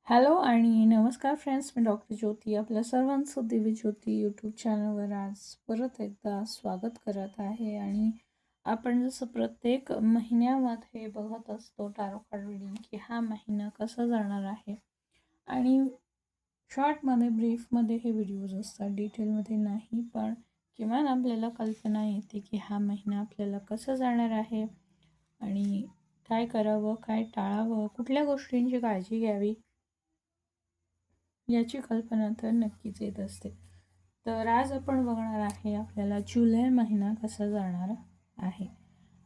Hello आणि नमस्कार friends, मी doctor ज्योती आपल्या सर्वांचं दिव्य ज्योती यूट्यूब चॅनलवर आज परत एकदा स्वागत करत आहे. आणि आपण जसं प्रत्येक महिन्यामध्ये बघत असतो टॅरो कार्ड रीडिंग की हा महिना कसा जाणार आहे, आणि शॉर्टमध्ये ब्रीफमध्ये हे व्हिडिओज असतात, डिटेलमध्ये नाही, पण किमान आपल्याला कल्पना येते की हा महिना आपल्याला कसं जाणार आहे आणि काय करावं, काय टाळावं, कुठल्या गोष्टींची काळजी घ्यावी याची कल्पना तर नक्कीच येत असते. तर आज आपण बघणार आहे आपल्याला जुलै महिना कसा जाणार आहे.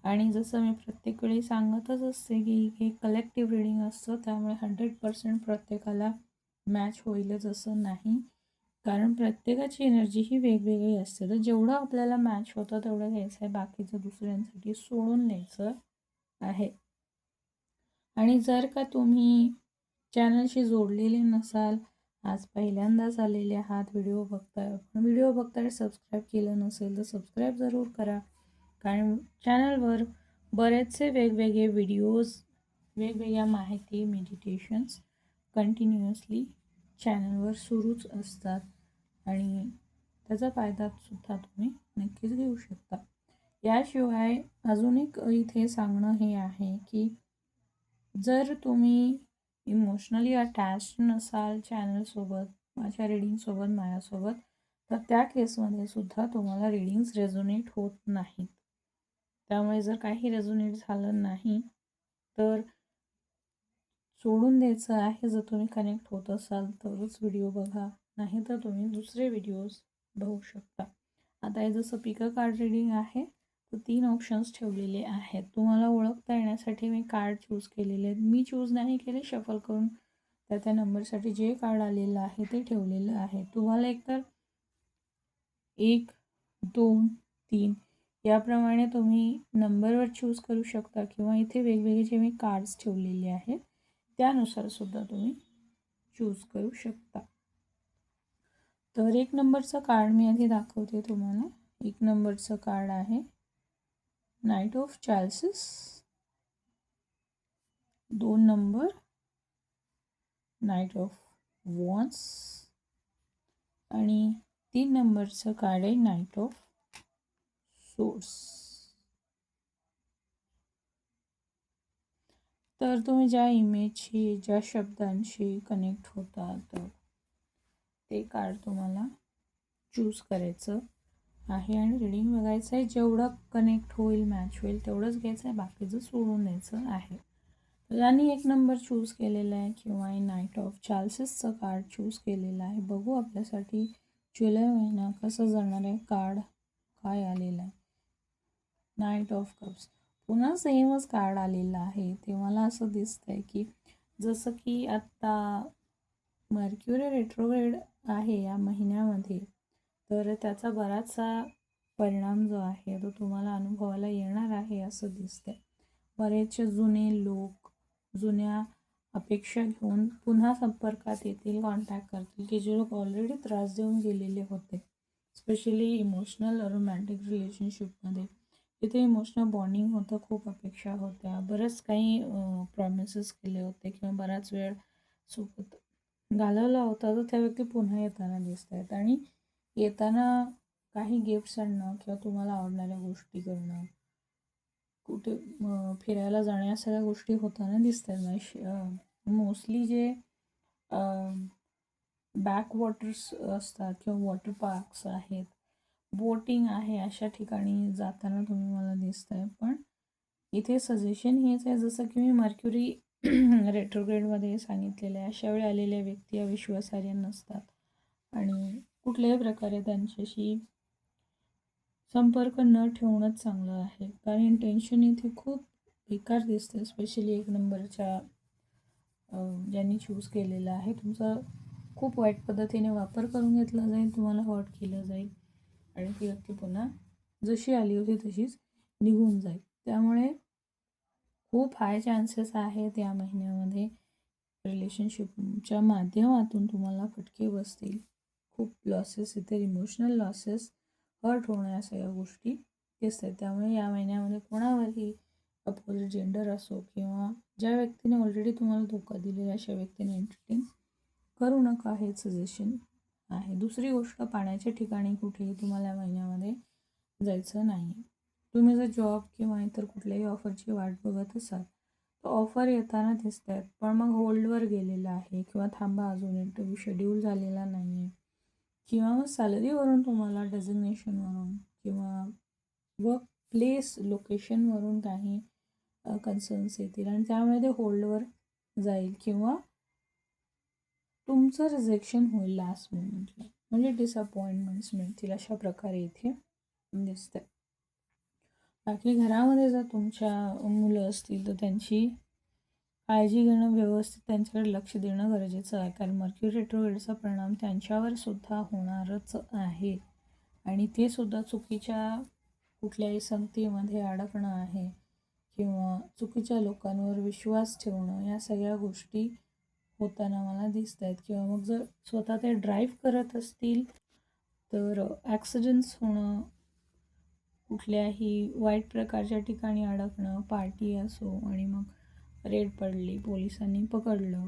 आणि जसं मी प्रत्येक वेळी सांगतच असते की हे कलेक्टिव्ह रिडिंग असतं, त्यामुळे 100% प्रत्येकाला मॅच होईलच असं नाही, कारण प्रत्येकाची एनर्जी ही वेगवेगळी असते. तर जेवढं आपल्याला मॅच होतं तेवढं घ्यायचं आहे, बाकीचं दुसऱ्यांसाठी सोडून द्यायचं आहे. आणि जर का तुम्ही चॅनलशी जोडलेले नसाल, आज पहिल्यांदाच आलेले आहात, व्हिडिओ बघताय सबस्क्राईब केलं नसेल तर सबस्क्राईब जरूर करा, कारण चॅनलवर बरेचसे वेगवेगळे व्हिडिओज, वेगवेगळ्या माहिती, मेडिटेशन्स कंटिन्युअसली चॅनलवर सुरूच असतात आणि त्याचा फायदासुद्धा तुम्ही नक्कीच घेऊ शकता. याशिवाय अजून एक इथे सांगणं हे आहे की जर तुम्ही इमोशनली अटॅच्ड नसाल चॅनलसोबत, माझ्या रीडिंगसोबत, माझ्यासोबत, तर त्या केसमध्ये सुद्धा तुम्हाला रीडिंग्स रेझोनेट होत नाहीत. त्यामुळे जर काही रेझोनेट झालं नाही तर सोडून द्यायचं आहे. जर तुम्ही कनेक्ट होत असाल तरच व्हिडिओ बघा, नाही तर तुम्ही दुसरे व्हिडिओज बघू शकता. आता हे जसं पिकअप कार्ड रीडिंग आहे, तर 3 ऑप्शन्स ठेवलेले आहेत. तुम्हाला ओळखता येण्यासाठी मी कार्ड चूज केलेले आहेत. मी चूज नाही केले, शफल करून त्या नंबरसाठी जे कार्ड आलेलं आहे ते ठेवलेलं आहे. तुम्हाला एकतर 1, 2, 3 याप्रमाणे तुम्ही नंबरवर चूज करू शकता, किंवा इथे वेगवेगळे जे मी कार्ड्स ठेवलेले आहेत त्यानुसार सुद्धा तुम्ही चूज करू शकता. तर 1 नंबरचं कार्ड मी आधी दाखवते तुम्हाला. 1 नंबरचं कार्ड आहे knight of chalices. 2 number knight of wands. आणि 3 नंबरचं कार्ड आहे नाईट ऑफ सोर्स. तर तुम्ही ज्या इमेजशी, ज्या शब्दांशी कनेक्ट होता, तर ते कार्ड तुम्हाला चूज करायचं आहे आणि रीडिंग बघायचं आहे. जेवढं कनेक्ट होईल, मॅच होईल तेवढंच घ्यायचं आहे, बाकीचं सोडून द्यायचं आहे. ज्यांनी 1 नंबर चूज केलेला आहे किंवा नाईट ऑफ चार्ल्सेसचं कार्ड चूज केलेलं आहे, बघू आपल्यासाठी जुलै महिना कसं जाणार आहे. कार्ड काय आलेलं आहे, नाईट ऑफ कप्स. पुन्हा सेमच कार्ड आलेलं आहे. ते मला असं दिसतंय की जसं की आत्ता मर्क्युरी रेट्रोग्रेड आहे या महिन्यामध्ये, तर त्याचा बराचसा परिणाम जो आहे तो तुम्हाला अनुभवायला येणार आहे असं दिसतंय. बरेचसे जुने लोक जुन्या अपेक्षा घेऊन पुन्हा संपर्कात येतील, कॉन्टॅक्ट करतील, की जे लोक ऑलरेडी त्रास देऊन गेलेले होते, स्पेशली इमोशनल रोमॅन्टिक रिलेशनशिपमध्ये. तिथे इमोशनल बॉन्डिंग होतं, खूप अपेक्षा होत्या, बरंच काही प्रॉमिसेस केले होते किंवा बराच वेळ सोबत घालवला होता, तर त्या व्यक्ती पुन्हा येताना दिसत आहेत. आणि येताना काही गिफ्ट्स आणणं किंवा तुम्हाला आवडणाऱ्या गोष्टी करणं, कुठे फिरायला जाण्या, या सगळ्या गोष्टी होताना दिसत आहेत. मोस्टली जे बॅकवॉटर्स असतात किंवा वॉटर पार्क्स आहेत, बोटिंग आहे, अशा ठिकाणी जाताना तुम्ही मला दिसत आहे. पण इथे सजेशन हेच आहे, जसं की मी मर्क्युरी रेट्रोग्रेडमध्ये सांगितलेलं आहे, अशा वेळी आलेल्या व्यक्ती अविश्वासार्ह नसतात आणि कुठल्याही प्रकारे त्यांच्याशी संपर्क न ठेवणंच चांगलं आहे, कारण इंटेन्शन इथे खूप बेकार दिसते. स्पेशली 1 नंबरच्या ज्यांनी चूज केलेलं आहे, तुमचा खूप वाईट पद्धतीने वापर करून घेतला जाईल, तुम्हाला हर्ट केलं जाईल आणि ती व्यक्ती पुन्हा जशी आली होती तशीच निघून जाईल. त्यामुळे खूप हाय चान्सेस आहेत या महिन्यामध्ये रिलेशनशिपच्या माध्यमातून तुम्हाला फटके बसतील, खूप लॉसेस इथे, इमोशनल लॉसेस, हर्ट होण्या, सगळ्या गोष्टी दिसतात. त्यामुळे या महिन्यामध्ये कोणावरही अपोजिट जेंडर असो किंवा ज्या व्यक्तीने ऑलरेडी तुम्हाला धोका दिलेला अशा व्यक्तीने एंटरटेन करू नका, हे सजेशन आहे. दुसरी गोष्ट, पाण्याच्या ठिकाणी कुठेही तुम्हाला या महिन्यामध्ये जायचं नाही. तुम्ही जर जॉब किंवा इतर कुठल्याही ऑफरची वाट बघत असाल तर ऑफर येताना दिसत आहेत, पण मग होल्डवर गेलेला आहे किंवा थांबा अजून इंटरव्ह्यू शेड्यूल झालेला नाही आहे किंवा मग सॅलरीवरून तुम्हाला डेझिग्नेशनवरून किंवा वर्क प्लेस लोकेशनवरून काही कन्सर्न्स येतील आणि त्यामुळे ते होल्डवर जाईल किंवा तुमचं रिजेक्शन होईल लास्ट मोमेंटला, म्हणजे डिसअपॉइंटमेंट्स मिळतील, अशा प्रकारे इथे दिसतं. बाकी घरामध्ये जर तुमच्या मुलं असतील तर त्यांची काळजी घेणं, व्यवस्थित त्यांच्याकडे लक्ष देणं गरजेचं आहे, कारण मर्क्युरी रेट्रोग्रेडचा परिणाम त्यांच्यावर सुद्धा होणारच आहे आणि ते सुद्धा चुकीच्या कुठल्याही संगतीमध्ये अडकणं आहे किंवा चुकीच्या लोकांवर विश्वास ठेवणं, या सगळ्या गोष्टी होताना मला दिसत आहेत. किंवा मग जर स्वतः ते ड्राईव्ह करत असतील तर ॲक्सिडेंट्स होणं, कुठल्याही वाईट प्रकारच्या ठिकाणी अडकणं, पार्टी असो आणि मग रेड पडली, पोलिसांनी पकडलं,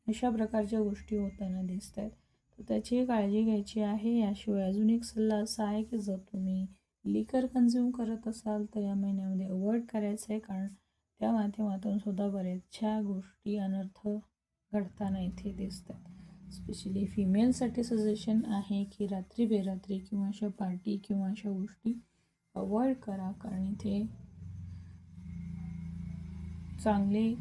अशा प्रकारच्या गोष्टी होताना दिसत आहेत. तर त्याची काळजी घ्यायची आहे. याशिवाय अजून एक सल्ला असा आहे की जर तुम्ही लिकर कन्झ्युम करत असाल तर या महिन्यामध्ये अवॉइड करायचं आहे, कारण त्या माध्यमातून सुद्धा बऱ्याचशा गोष्टी अनर्थ घडताना इथे दिसतात. स्पेशली फिमेलसाठी सजेशन आहे की रात्री बेरात्री किंवा अशा पार्टी किंवा अशा गोष्टी अवॉइड करा, कारण इथे चांगले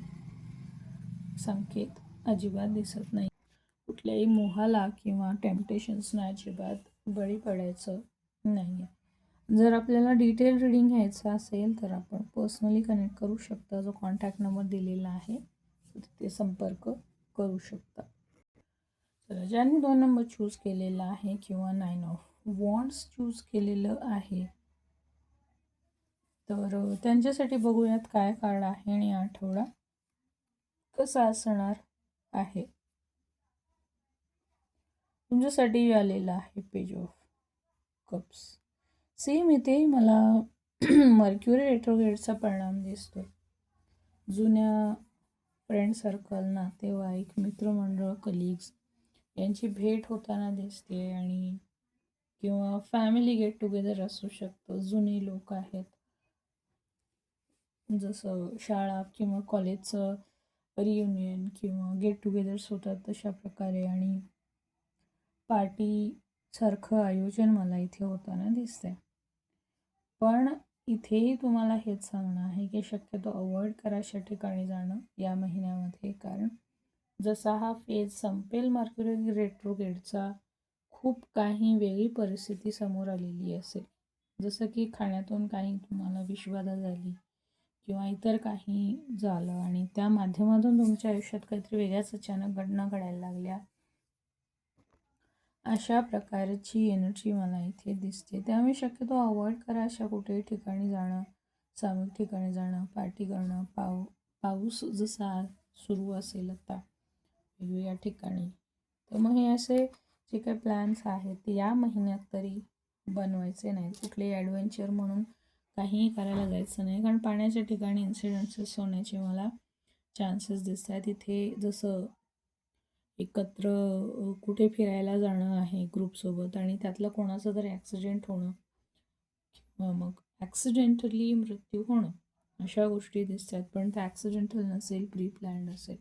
संकेत अजिबात दिसत नाही. कुठल्याही मोहाला किंवा टेम्पटेशन्सना अजिबात बळी पडायचं नाही आहे. जर आपल्याला डिटेल रीडिंग घ्यायचं असेल तर आपण पर्सनली कनेक्ट करू शकता. जो कॉन्टॅक्ट नंबर दिलेला आहे तिथे संपर्क करू शकता. तर ज्यांनी 2 नंबर चूज केलेला आहे किंवा 9 ऑफ वॉन्ड्स चूज केलेलं आहे तर त्यांच्यासाठी बघूयात काय कार्ड आहे आणि आठवडा कसा असणार आहे. तुमच्यासाठी आलेला आहे पेज ऑफ कप्स. सेम इथे मला मर्क्युरी रेट्रोग्रेडचा परिणाम दिसतो. जुन्या फ्रेंड सर्कल, नातेवाईक, मित्रमंडळ, कलिग्स यांची भेट होताना दिसते आणि किंवा फॅमिली गेट टुगेदर असू शकतं. जुने लोक आहेत, जसं शाळा किंवा कॉलेजचं रियुनियन किंवा गेट टुगेदर्स होतात तशा प्रकारे, आणि पार्टीसारखं आयोजन मला इथे होताना दिसतंय. पण इथेही तुम्हाला हेच सांगणं आहे की शक्यतो अवॉइड करा अशा ठिकाणी जाणं या महिन्यामध्ये, कारण जसा हा फेज संपेल मर्क्युरी रेट्रोग्रेडचा, खूप काही वेगळी परिस्थिती समोर आलेली असेल. जसं की खाण्यातून काही तुम्हाला विषबाधा झाली किंवा इतर काही झालं आणि त्या माध्यमातून तुमच्या आयुष्यात काहीतरी वेगळ्याच अचानक घटना घडायला लागल्या, अशा प्रकारची एनर्जी मला इथे दिसते. त्यामुळे शक्यतो अवॉइड करा अशा कुठेही ठिकाणी जाणं, सामूहिक ठिकाणी जाणं, पार्टी करणं. पाऊस जसा सुरू असेल आता वेगवेगळ्या ठिकाणी, तर मग हे असे जे काही प्लॅन्स आहेत ते या महिन्यात तरी बनवायचे नाहीत. कुठलेही ॲडव्हेंचर म्हणून काहीही करायला जायचं नाही, कारण पाण्याच्या ठिकाणी इन्सिडेंट्स होण्याचे मला चान्सेस दिसत आहेत. इथे जसं एकत्र कुठे फिरायला जाणं आहे ग्रुपसोबत आणि त्यातलं कोणाचं तरी ॲक्सिडेंट होणं किंवा मग ॲक्सिडेंटली मृत्यू होणं, अशा गोष्टी दिसत आहेत. पण ते ॲक्सिडेंटल नसेल, प्री प्लॅन्ड असेल,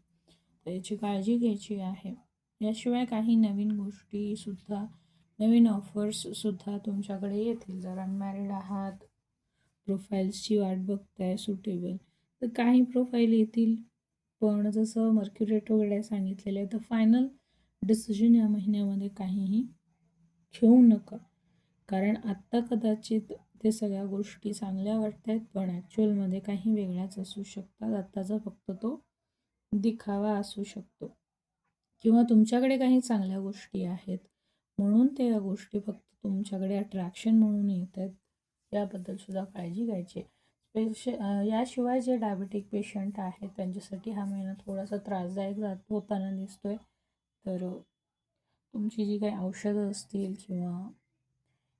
तर याची काळजी घ्यायची आहे. याशिवाय काही नवीन गोष्टीसुद्धा, नवीन ऑफर्ससुद्धा तुमच्याकडे येतील. जर अनमॅरिड आहात, प्रोफाईल्सची वाट बघताय सुटेबल, तर काही प्रोफाईल येतील. पण जसं मर्क्युरी रेट्रोग्रेड सांगितलेलं आहे, तर फायनल डिसिजन या महिन्यामध्ये काहीही घेऊ नका, कारण आत्ता कदाचित ते सगळ्या गोष्टी चांगल्या वाटत आहेत पण ॲक्च्युअलमध्ये काही वेगळ्याच असू शकतात. आत्ताचा फक्त तो दिखावा असू शकतो किंवा तुमच्याकडे काही चांगल्या गोष्टी आहेत म्हणून त्या गोष्टी फक्त तुमच्याकडे अट्रॅक्शन म्हणून येत आहेत, याबद्दलसुद्धा काळजी घ्यायची. याशिवाय जे डायबेटिक पेशंट आहेत त्यांच्यासाठी हा महिना थोडासा त्रासदायक होताना दिसतोय. तर तुमची जी काही औषधं असतील किंवा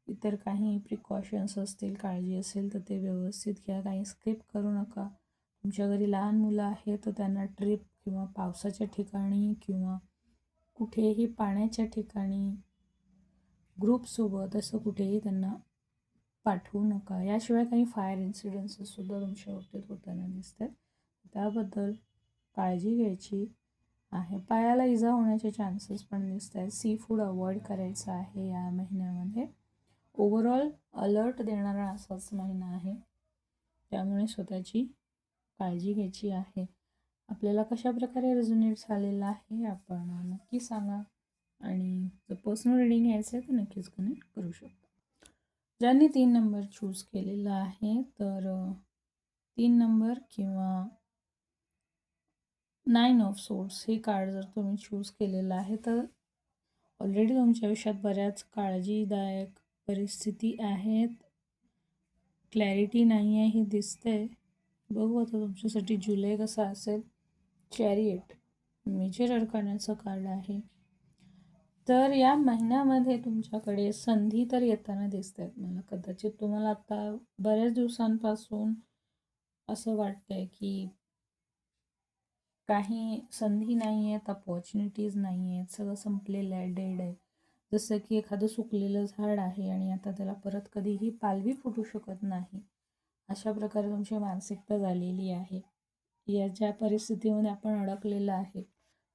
इतर काही प्रिकॉशन्स असतील, काळजी असेल तर ते व्यवस्थित घ्या, काही स्किप करू नका. तुमच्या घरी लहान मुलं आहेत तर त्यांना ट्रिप किंवा पावसाच्या ठिकाणी किंवा कुठेही पाण्याच्या ठिकाणी ग्रुपसोबत असं कुठेही त्यांना पाठवू नका. याशिवाय काही फायर इन्सिडेंट्ससुद्धा तुमच्या बाबतीत होताना दिसतात. त्याबद्दल काळजी घ्यायची आहे. पायाला इजा होण्याचे चान्सेस पण दिसत आहेत. सी फूड अवॉइड करायचं आहे या महिन्यामध्ये. ओव्हरऑल अलर्ट देणारा असाच महिना आहे, त्यामुळे स्वतःची काळजी घ्यायची आहे. आपल्याला कशा प्रकारे रेझोनेट झालेलं आहे आपण नक्की सांगा, आणि जर पर्सनल रिडिंग घ्यायचं आहे तर नक्कीच कनेक्ट करू शकता. ज्यांनी 3 नंबर चूज केलेला आहे तर 3 नंबर किंवा 9 ऑफ सोर्ड्स हे कार्ड जर तुम्ही चूज केलेलं आहे तर ऑलरेडी तुमच्या आयुष्यात बऱ्याच काळजीदायक परिस्थिती आहेत. क्लॅरिटी नाही आहे हे दिसतंय. बघू आता तुमच्यासाठी जुलै कसा असेल. चॅरियट मेजर अरकानाचं कार्ड आहे. तर या महिन्यामध्ये तुमच्याकडे संधी तर येताना दिसत आहेत मला. कदाचित तुम्हाला आता बऱ्याच दिवसांपासून असं वाटतंय की काही संधी नाही आहेत, अपॉर्च्युनिटीज नाही आहेत, सगळं संपलेलं आहे, डेड आहे. जसं की एखादं सुकलेलं झाड आहे आणि आता त्याला परत कधीही पालवी फुटू शकत नाही. अशा प्रकारे तुमची मानसिकता झालेली आहे. या ज्या परिस्थितीमध्ये आपण अडकलेलं आहे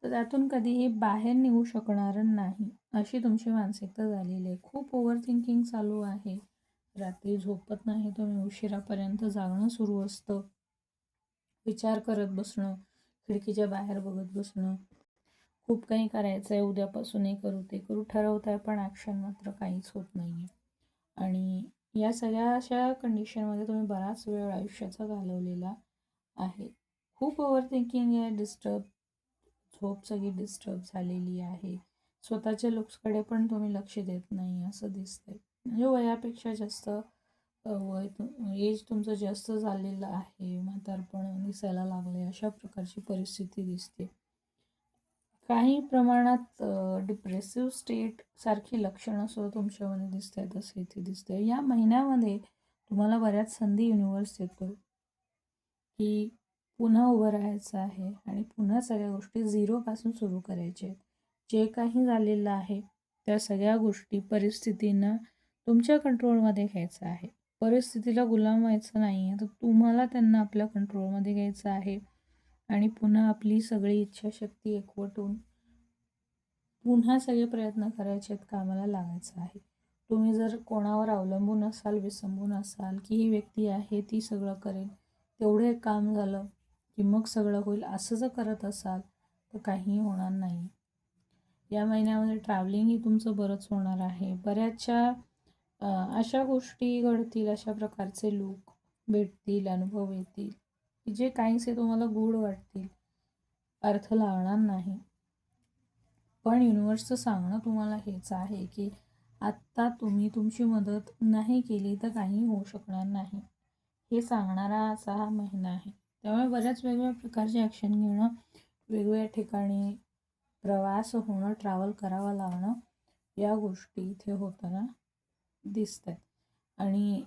तर त्यातून कधीही बाहेर निघू शकणार नाही, अशी तुमची मानसिकता झालेली आहे. खूप ओव्हर थिंकिंग चालू आहे. रात्री झोपत नाही तुम्ही, उशिरापर्यंत जागणं सुरू असतं. विचार करत बसणं, खिडकीच्या बाहेर बघत बसणं. खूप काही करायचं आहे, उद्यापासून हे करू ते करू ठरवत आहे, पण ॲक्शन मात्र काहीच होत नाही आहे. आणि या सगळ्या अशा कंडिशनमध्ये तुम्ही बराच वेळ आयुष्याचा घालवलेला आहे. खूप ओव्हर थिंकिंग आहे, झोप सगळी डिस्टर्ब झालेली आहे. स्वतःच्या लुक्सकडे पण तुम्ही लक्ष देत नाही असं दिसतंय. म्हणजे वयापेक्षा जास्त एज तुमचं जास्त झालेलं आहे, म्हातारपण दिसायला लागले, अशा प्रकारची परिस्थिती दिसते. काही प्रमाणात डिप्रेसिव्ह स्टेट सारखी लक्षणं सुद्धा तुमच्यामध्ये दिसत आहेत असं इथे दिसतंय. या महिन्यामध्ये तुम्हाला बऱ्याच संधी युनिव्हर्स देतो की पुन्हा उभं राहायचं आहे आणि पुन्हा सगळ्या गोष्टी झिरोपासून सुरू करायच्या आहेत. जे काही झालेलं आहे त्या सगळ्या गोष्टी, परिस्थितींना तुमच्या कंट्रोलमध्ये घ्यायचं आहे. परिस्थितीला गुलाम व्हायचं नाही आहे, तर तुम्हाला त्यांना आपल्या कंट्रोलमध्ये घ्यायचं आहे आणि पुन्हा आपली सगळी इच्छाशक्ती एकवटून पुन्हा सगळे प्रयत्न करायचे आहेत, कामाला लागायचं आहे. तुम्ही जर कोणावर अवलंबून असाल, विसंबून असाल की ही व्यक्ती आहे ती सगळं करेल, तेवढं एक काम झालं की मग सगळं होईल, असं जर करत असाल तर काहीही होणार नाही. या महिन्यामध्ये ट्रॅव्हलिंगही तुमचं बरंच होणार आहे. बऱ्याचशा अशा गोष्टी घडतील, अशा प्रकारचे लोक भेटतील, अनुभव येतील की जे काहीसे तुम्हाला गूढ वाटतील, अर्थ लागणार नाही. पण युनिव्हर्सचं सांगणं तुम्हाला हेच आहे की आत्ता तुम्ही तुमची मदत नाही केली तर काही होऊ शकणार नाही, हे सांगणारा असा हा महिना आहे. त्यामुळे बऱ्याच वेगवेगळ्या प्रकारचे ॲक्शन घेणं, वेगवेगळ्या ठिकाणी प्रवास होणं, ट्रॅव्हल करावं लागणं, या गोष्टी इथे होताना दिसत आहेत. आणि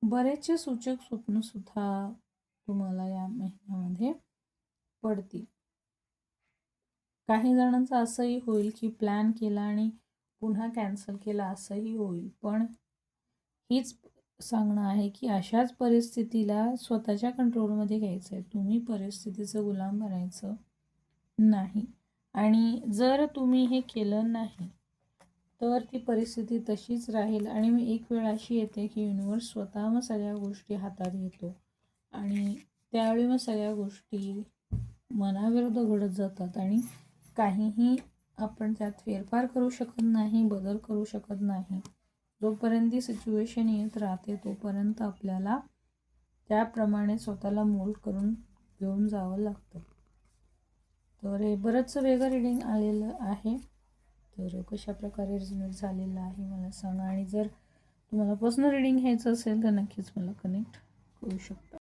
बरेचसे सूचक स्वप्नसुद्धा तुम्हाला या महिन्यामध्ये पडतील. काही जणांचं असंही होईल की प्लॅन केला आणि पुन्हा कॅन्सल केला, असंही होईल. पण हीच सांगणं आहे की अशाच परिस्थितीला स्वतःच्या कंट्रोलमध्ये घ्यायचं आहे. तुम्ही परिस्थितीचं गुलाम बनायचं नाही. आणि जर तुम्ही हे केलं नाही तर ती परिस्थिती तशीच राहील आणि मग एक वेळ अशी येते की युनिव्हर्स स्वतः मग सगळ्या गोष्टी हातात घेतो आणि त्यावेळी मग सगळ्या गोष्टी मनाविरुद्ध घडत जातात आणि काहीही आपण त्यात फेरफार करू शकत नाही, बदल करू शकत नाही. जोपर्यंत ती सिच्युएशन येत राहते तोपर्यंत आपल्याला त्याप्रमाणे स्वतःला मोल्ड करून घेऊन जावं लागतं. तर हे बरंचसं वेगळं रिडिंग आलेलं आहे. तर कशा प्रकारे रिझनेट झालेलं आहे मला सांगा. आणि जर तुम्हाला पर्सनल रिडिंग घ्यायचं असेल तर नक्कीच मला कनेक्ट करू शकता.